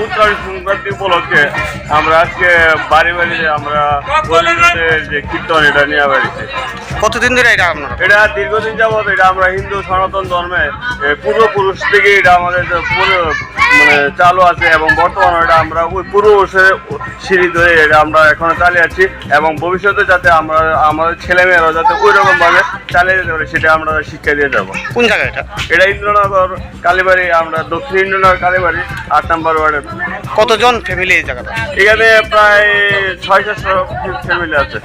উত্তর সংক্রান্তি উপলক্ষে আমরা আজকে বাড়ি বাড়িতে আমরা যে কীর্তন এটা নিয়ে বাড়িতে। কতদিন ধরে এটা আপনার? এটা দীর্ঘদিন যাবত এটা আমরা হিন্দু সনাতন ধর্মে পূর্বপুরুষ থেকে এটা আমাদের মানে চালু আছে এবং বর্তমানে এটা আমরা ওই পূর্বপুরুষের সিঁড়ি ধরে এটা আমরা এখনো চালিয়ে আছি এবং ভবিষ্যতে যাতে আমরা আমাদের ছেলেমেয়েরা যাতে ওই রকমভাবে চালিয়ে যেতে পারে সেটা আমরা শিক্ষা দিয়ে যাবো। কোন জায়গায় এটা? এটা ইন্দ্রনগর কালীবাড়ি, আমরা দক্ষিণ ইন্দ্রনগর কালীবাড়ি 8 নম্বর ওয়ার্ডের। কতজন ফ্যামিলি এই জায়গাটা? এখানে প্রায় 600-700 ফ্যামিলি আছে।